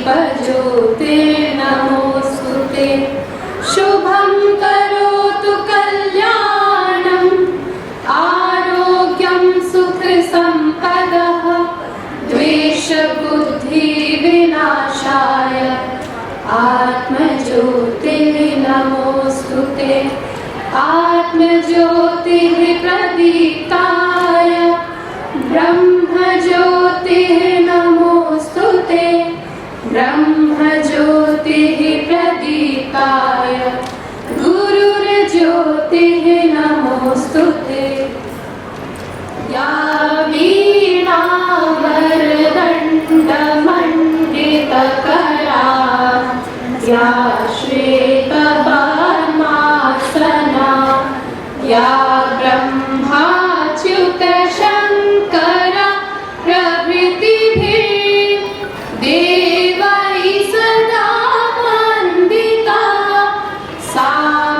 दीपज्योतिर्नमोऽस्तुते शुभं करोतु कल्याणम् आरोग्यं सुखसम्पदः द्वेषबुद्धिविनाशाय आत्मज्योतिर्नमोऽस्तुते आत्मज्योतिः प्रदीप्ताय ब्रह्मज्योतिः नमोऽस्तुते ब्रह्मज्योतिः प्रदीप्ताय गुरुर्ज्योतिः नमोऽस्तुते या वीणा वरदण्डमण्डितकरा या श्वेतपद्मासना या ब्रह्माच्युतशङ्कर प्रभृतिभिः देवैः सदा वन्दिता सा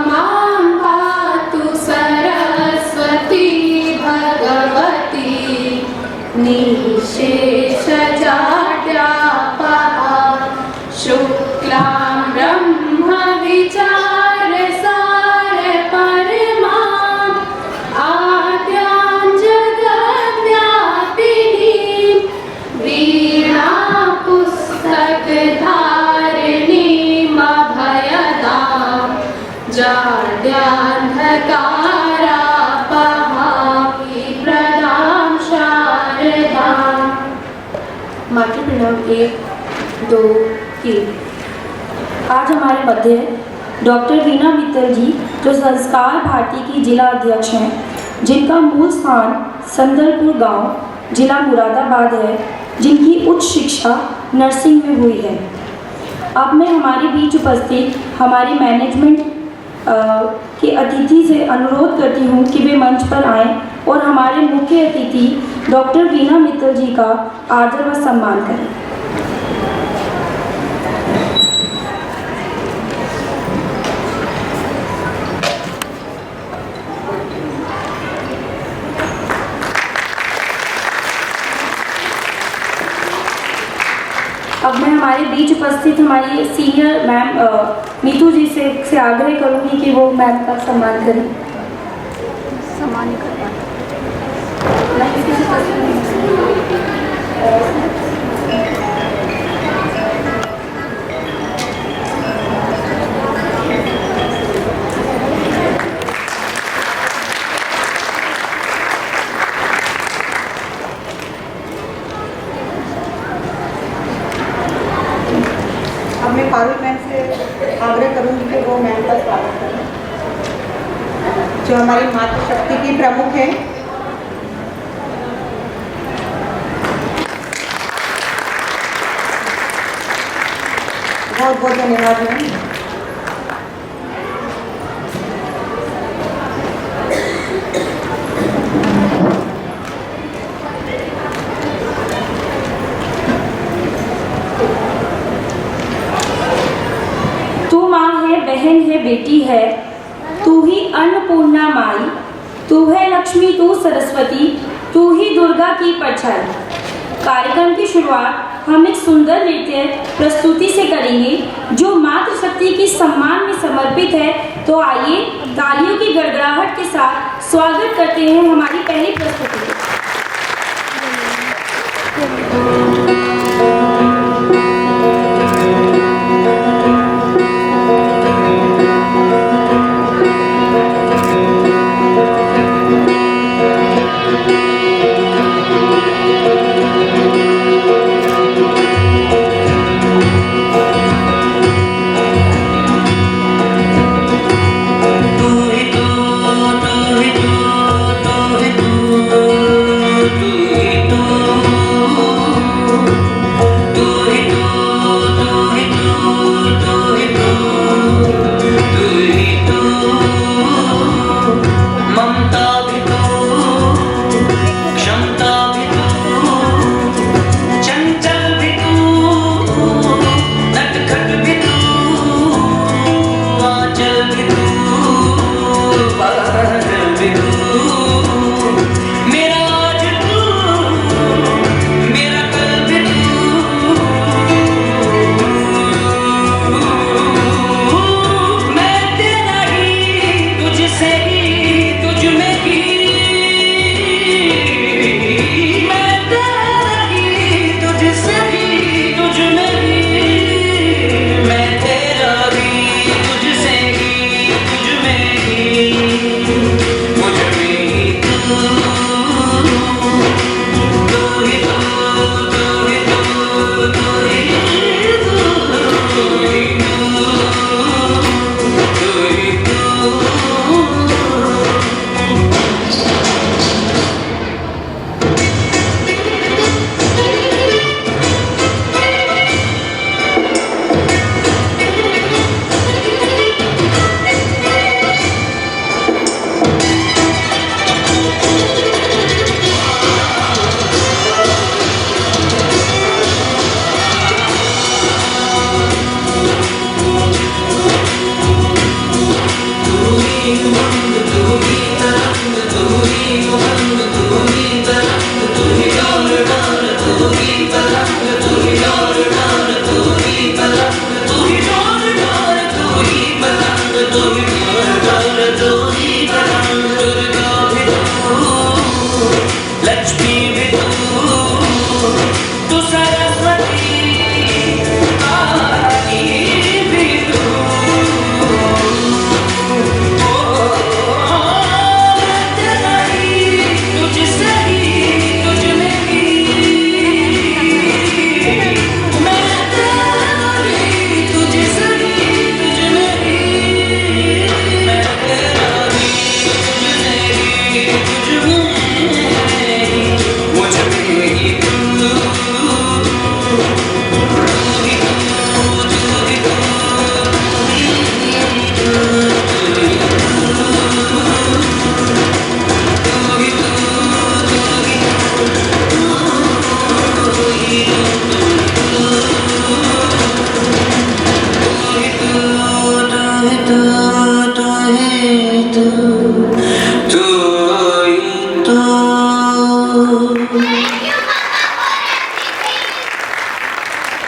मां पातु सरस्वती भगवती निःशेषजाड्यापहा शुक्लां ब्रह्मविचारसार परमां आद्यां जगद्व्यापिनीं वीणापुस्तकधारिणीमभयदां जाड्यान्धकारापहां प्रदां शारदाम्। मातृ प्रणव 1, 2, 3। आज हमारे मध्य डॉक्टर वीणा मित्तल जी जो संस्कार भारती की जिला अध्यक्ष हैं, जिनका मूल स्थान संदलपुर गांव जिला मुरादाबाद है, जिनकी उच्च शिक्षा नर्सिंग में हुई है। अब मैं हमारे बीच उपस्थित हमारे मैनेजमेंट के अतिथि से अनुरोध करती हूं कि वे मंच पर आएं और हमारे मुख्य अतिथि डॉक्टर वीणा मित्तल जी का आदर व सम्मान करें। अब मैं हमारे बीच उपस्थित हमारी सीनियर मैम नीतू जी से आग्रह करूंगी कि वो मैम का सम्मान करें। सम्मान कर अब मैं पारुल मैम से आग्रह करूंगी कि वो मैम का स्वागत करें, जो हमारी मातृशक्ति की प्रमुख है। बहुत बहुत धन्यवाद मैम। बहन है, बेटी है, तू ही अन्नपूर्णा माई, तू है लक्ष्मी, तू सरस्वती, तू ही दुर्गा की परछाई। कार्यक्रम की शुरुआत हम एक सुंदर नृत्य प्रस्तुति से करेंगे जो मातृशक्ति के सम्मान में समर्पित है। तो आइए तालियों की गड़गड़ाहट के साथ स्वागत करते हैं हमारी पहली प्रस्तुति। तू ही तू, तू ही तू, तू ही तू।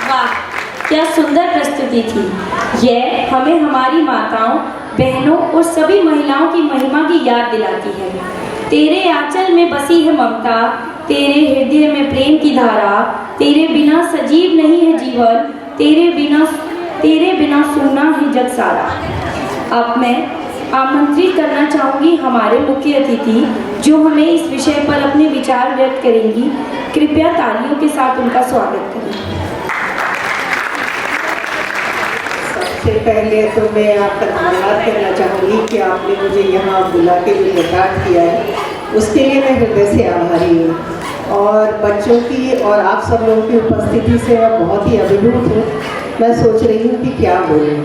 वाह, क्या सुंदर प्रस्तुति थी। यह हमें हमारी माताओं, बहनों और सभी महिलाओं की महिमा की याद दिलाती है। तेरे आंचल में बसी है ममता, तेरे हृदय में प्रेम की धारा, तेरे बिना सजीव नहीं है जीवन, तेरे बिना सूना है जग सारा। अब मैं आमंत्रित करना चाहूँगी हमारे मुख्य अतिथि जो हमें इस विषय पर अपने विचार व्यक्त करेंगी। कृपया तालियों के साथ उनका स्वागत करें। सबसे पहले तो मैं आपका धन्यवाद करना चाहूँगी कि आपने मुझे यहाँ बुला के जो रिकॉर्ड किया है उसके लिए मैं हृदय से आभारी हूँ। और बच्चों की और आप सब लोगों की उपस्थिति से मैं बहुत ही अभिभूत हूँ। मैं सोच रही हूँ कि क्या बोलूँ,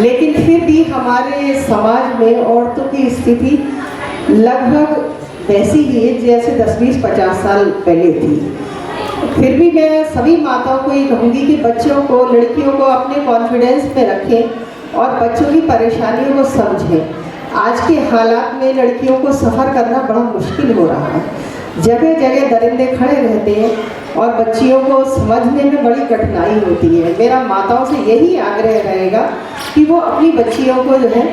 लेकिन फिर भी हमारे समाज में औरतों की स्थिति लगभग वैसी ही है जैसे 10-20-50 साल पहले थी। फिर भी मैं सभी माताओं को ये कहूँगी कि बच्चों को, लड़कियों को अपने कॉन्फिडेंस में रखें और बच्चों की परेशानियों को समझें। आज के हालात में लड़कियों को सफ़र करना बड़ा मुश्किल हो रहा है। जगह जगह दरिंदे खड़े रहते हैं और बच्चियों को समझने में बड़ी कठिनाई होती है। मेरा माताओं से यही आग्रह रहेगा कि वो अपनी बच्चियों को जो है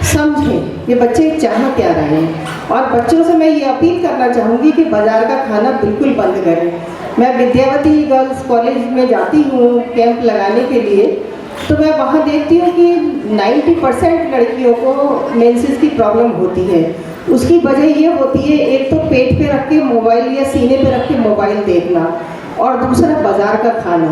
समझें, ये बच्चे चाह क्या रहे हैं। और बच्चों से मैं ये अपील करना चाहूँगी कि बाज़ार का खाना बिल्कुल बंद करें। मैं विद्यावती गर्ल्स कॉलेज में जाती हूँ कैंप लगाने के लिए, तो मैं वहाँ देखती हूँ कि 90% लड़कियों को मेंसेस की प्रॉब्लम होती है। उसकी वजह ये होती है, एक तो पेट पे रख के मोबाइल या सीने पे रख के मोबाइल देखना, और दूसरा बाज़ार का खाना,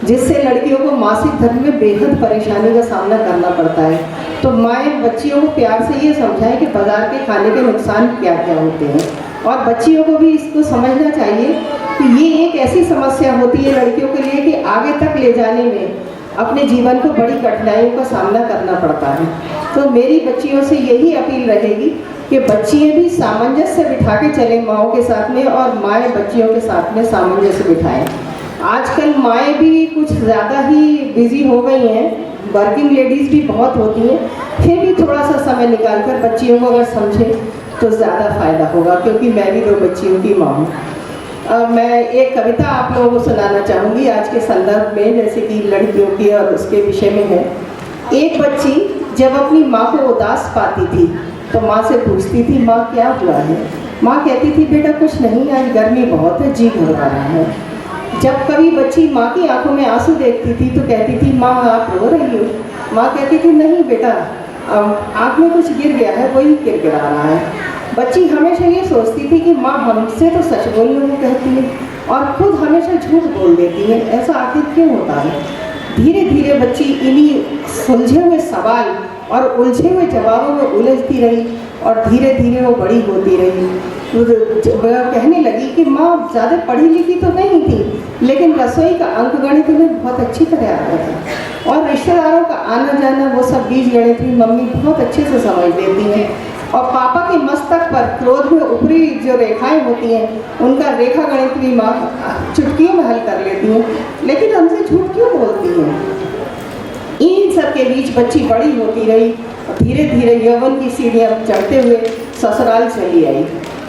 जिससे लड़कियों को मासिक धर्म में बेहद परेशानी का सामना करना पड़ता है। तो माएँ बच्चियों को प्यार से ये समझाएं कि बाज़ार के खाने के नुकसान क्या क्या होते हैं, और बच्चियों को भी इसको समझना चाहिए कि ये एक ऐसी समस्या होती है लड़कियों के लिए कि आगे तक ले जाने में अपने जीवन को बड़ी कठिनाइयों का सामना करना पड़ता है। तो मेरी बच्चियों से यही अपील रहेगी कि बच्चियाँ भी सामंजस्य बिठा के चलें माओं के साथ में, और माएँ बच्चियों के साथ में सामंजस्य बिठाएं। आजकल माएँ भी कुछ ज़्यादा ही बिजी हो गई हैं, वर्किंग लेडीज़ भी बहुत होती हैं, फिर भी थोड़ा सा समय निकाल कर बच्चियों को अगर समझें तो ज़्यादा फ़ायदा होगा, क्योंकि मैं भी 2 बच्चियों की माँ हूँ। मैं एक कविता आप लोगों को सुनाना चाहूँगी आज के संदर्भ में, जैसे कि लड़कियों की और उसके विषय में है। एक बच्ची जब अपनी माँ को उदास पाती थी तो माँ से पूछती थी, माँ क्या हुआ है? माँ कहती थी, बेटा कुछ नहीं, आज गर्मी बहुत है, जी घबरा रहा है। जब कभी बच्ची माँ की आंखों में आंसू देखती थी तो कहती थी, माँ आप रो रही हो? माँ कहती थी, नहीं बेटा, आँख में कुछ गिर गया है, वही गिरा रहा है। बच्ची हमेशा ये सोचती थी कि माँ हमसे तो सच बोलने को कहती है और खुद हमेशा झूठ बोल देती है, ऐसा आखिर क्यों होता है? धीरे धीरे बच्ची इन्हीं सुलझे हुए सवाल और उलझे हुए जवाबों में उलझती रही, और धीरे धीरे वो बड़ी होती रही। वह कहने लगी कि माँ ज़्यादा पढ़ी लिखी तो नहीं थी, लेकिन रसोई का अंकगणित में बहुत अच्छी तरह आता था, और रिश्तेदारों का आना जाना वो सब बीजगणित भी मम्मी बहुत अच्छे से समझ लेती हैं, और पापा के मस्तक पर क्रोध में ऊपरी जो रेखाएं होती हैं उनका रेखा गणित भी माँ चुटकियों में हल कर लेती हैं, लेकिन हमसे झूठ क्यों बोलती हैं? इन सब के बीच बच्ची बड़ी होती रही, धीरे धीरे यौवन की सीढ़ियाँ चढ़ते हुए ससुराल चली आई।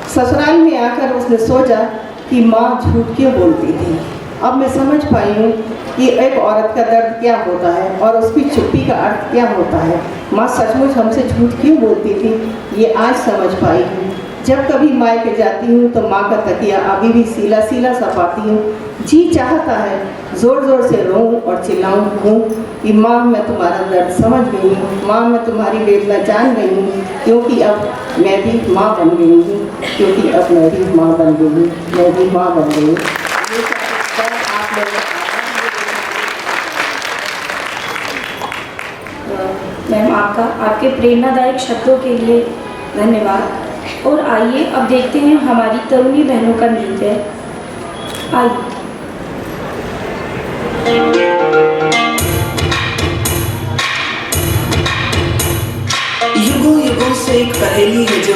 ससुराल में आकर उसने सोचा कि माँ झूठ क्यों बोलती थी। अब मैं समझ पाई हूँ कि एक औरत का दर्द क्या होता है और उसकी चुप्पी का अर्थ क्या होता है। माँ सचमुच हमसे झूठ क्यों बोलती थी, ये आज समझ पाई हूँ। जब कभी मायके जाती हूँ तो माँ का तकिया अभी भी सीला सीला सा पाती हूँ। जी चाहता है ज़ोर ज़ोर से रोऊं और चिल्लाऊं हूँ कि माँ मैं तुम्हारा दर्द समझ गई हूँ, माँ मैं तुम्हारी वेदना जान गई हूँ, क्योंकि अब मैं भी माँ बन गई हूँ, क्योंकि अब मैं भी माँ बन गई हूँ, मैं भी माँ बन गई हूँ। आप मैम आपका आपके प्रेरणादायक शब्दों के लिए धन्यवाद। और आइए अब देखते हैं हमारी तरुणी बहनों का नृत्य। आइए। युगों युगों से एक पहेली है जो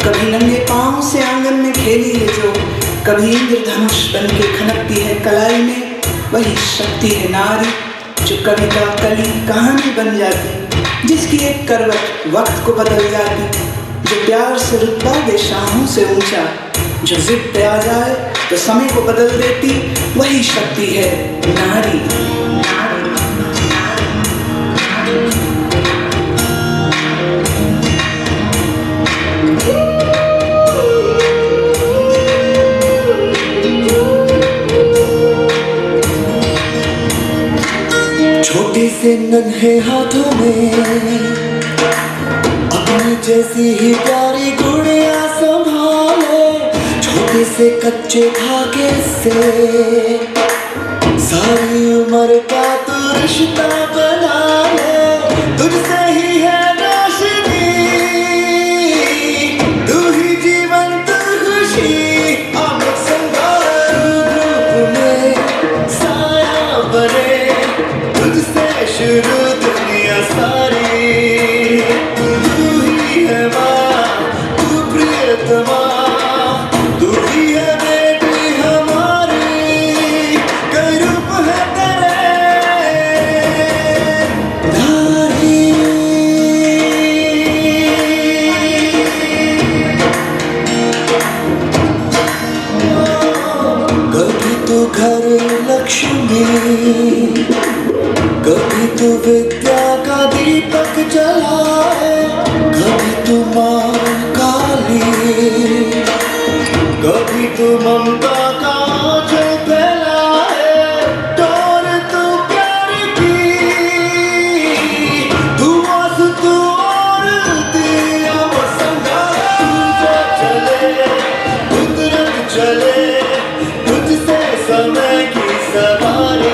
कभी नंगे पांव से आंगन में खेली है, जो कभी इंद्रधनुष बन के खनकती है कलाई में, वही शक्ति है नारी जो कविता कली कहानी बन जाती, जिसकी एक करवट वक्त को बदल जाती, जो प्यार से रुतबा दे शाहों से ऊंचा, जो जिद पे आ जाए तो समय को बदल देती, वही शक्ति है नारी। छोटे से नन्हे हाथों में अपनी जैसी ही प्यारी गुड़िया संभाले, छोटे से कच्चे धागे से सारी उम्र का तू रिश्ता बना ले, तुझसे ही है रोशनी, तू ही जीवन तू खुशी, अमृत संगार में साया बने, तुझसे शुरू दुनिया सारी, तू ही है माँ, तू प्रियतमा, तू ही है बेटी हमारी, कई रूप है तेरे नारी। कभी तो घर लक्ष्मी, कभी तो विद्या का दीपक जलाए, कभी तो माँ काली, कभी तो ममता का जो फैलाए, टोर तो प्यार की, तू आस तू और दिया वो संगार, चले कुदरत चले, तुझसे समय की सवारी,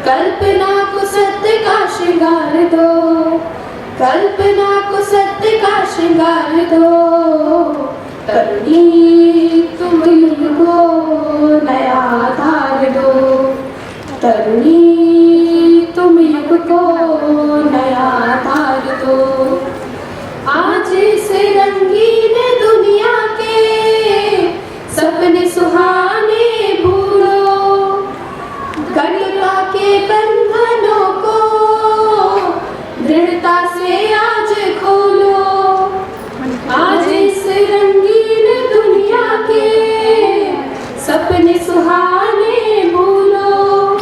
कल्पना को सत्य का श्रृंगार दो, कल्पना को सत्य का श्रृंगार दो, तरुणी तुम युग को नया आधार दो, तरुणी तुम युग को नया आधार दो। आज इस रंगीन दुनिया के सपने सुहाने भूलो, कन्या के बंधनों को दृढ़ता से आज खोलो, आज इस रंगीन दुनिया के सपने सुहाने भूलो,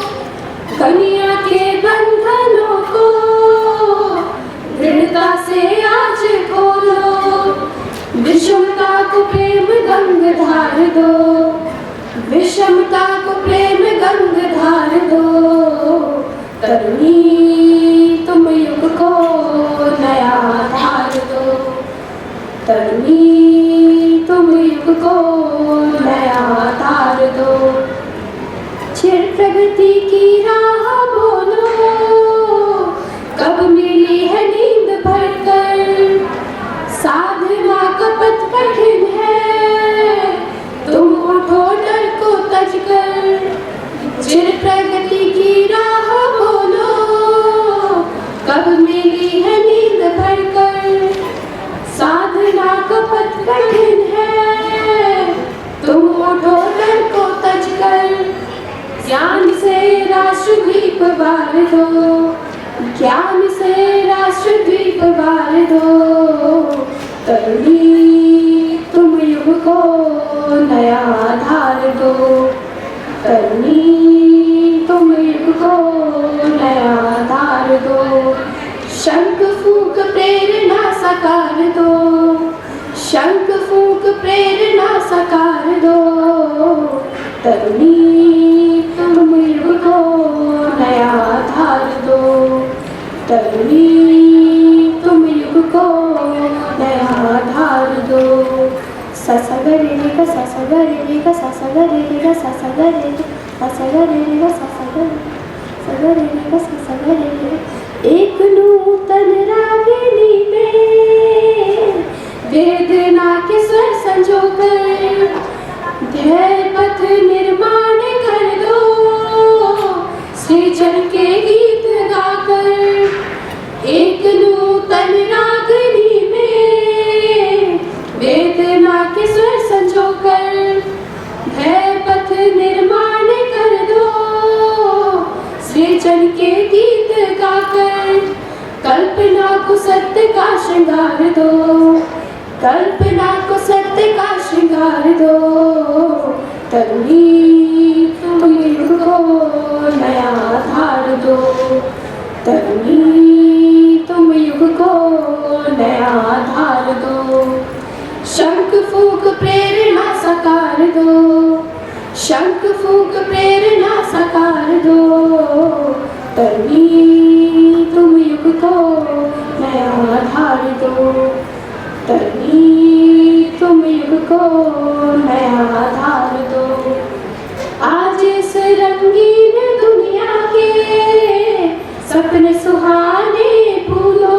कन्या के बंधनों को दृढ़ता से आज खोलो, विषमता को प्रेम गंग धार दो, विषमता को प्रेम गंग धार दो, तरुणी तरुणी तुम युग को नया आधार दो। चिर प्रगति की राह बोलो, कब मिली है नींद भरकर। साधना का पथ कठिन है, तुम उठो डर को तज कर। चिर प्रगति की राह बोलो, कब मिली है नींद भरकर। साधना का पथ कठिन है, तुम उठो डर को तज कर। ज्ञान से राष्ट्रद्वीप बार दो, ज्ञान से राष्ट्रद्वीप बार दो। तरुणी तुम युग को नया आधार दो। तरुणी तुम युग को नया आधार दो। शंख फूंक प्रेरणा साकार दो, शंख फूंक प्रेरणा साकार दो। तरुणी तुम युग को नया आधार दो। तरुणी तुम युग को नया आधार दो। सा सा ग रे रे ग सा सा ग रे रे ग सा सा ग रे रे ग सा सा ग रे रे सा सा ग रे रे ग सा सा ग रे रे ग सा सा ग रे रे। एक नूतन रागिनी में वेदना के स्वर संजो कर। ध्येय पथ निर्माण कर दो, सृजन के गीत गाकर। एक नूतन रागिनी में वेदना के स्वर संजो कर। ध्येय पथ निर्माण कर दो, सृजन के गीत गाकर। कल्पना को सत्य का श्रृंगार दो, कल्पना को सत्य का श्रृंगार दो। तरुणी तुम युग को नया आधार दो। तरुणी तुम युग को नया आधार दो। शंख फूंक प्रेरणा साकार दो, शंख फूंक प्रेरणा साकार दो। तरुणी तुम युग को नया आधार दो। तरुणी तुम युग को नया आधार दो। आज इस रंगीन दुनिया के सपने सुहाने भूलो।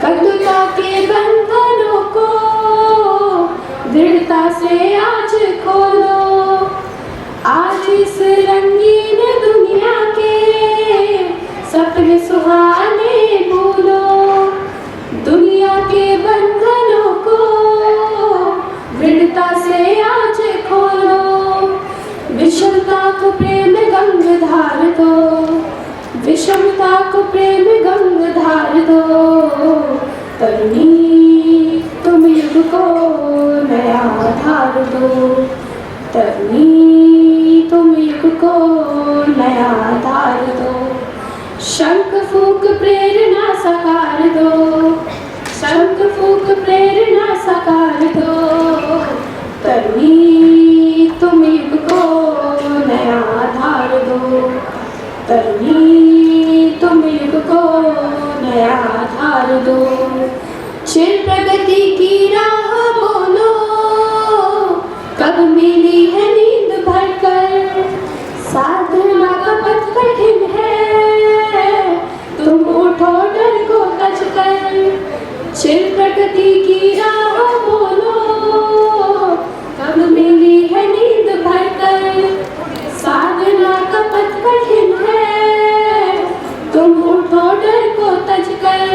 कटुता के बंधनों को दृढ़ता से आज खोलो। आज इस रंगीन दुनिया के सपने सुहाने भूलो। दुनिया के बंधनों को दृढ़ता से आज खोलो। विषमता को प्रेम गंग धार दो, विषमता को प्रेम गंग धार दो। तरुणी तुम युग को नया आधार दो। तरुणी तुम युग को नया आधार दो। शंख फूंक प्रेरणा साकार दो, शंख फूंक प्रेरणा साकार दो। तरुणी तुम युग को नया आधार दो। तरुणी तुम युग को नया आधार दो। चिर प्रगति की राह बोलो, कब मिली है नींद भरकर। साधना का पथ कठिन है, तुम उठो डर को तज कर। चिर प्रगति की राह बोलो, कब मिली है नींद भरकर। साधना का पथ कठिन है, तुम उठो डर को तज कर।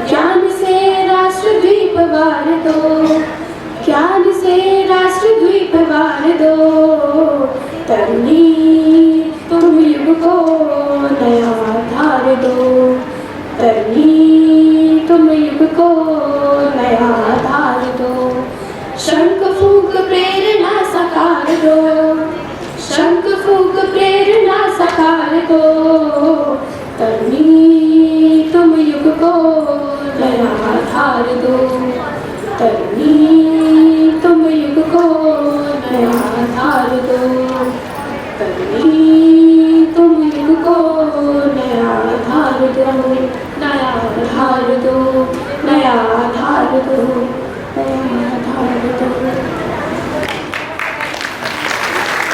ज्ञान से राष्ट्रद्वीप वार दो, ज्ञान से राष्ट्रद्वीप वार दो। तरुणी तुम युग को नया आधार दो। तरुणी तुम युग को नया आधार दो। शंख फूंक प्रेरणा साकार दो, शंख फूंक प्रेरणा साकार दो। तरुणी तुम युग को नया आधार दो। तरुणी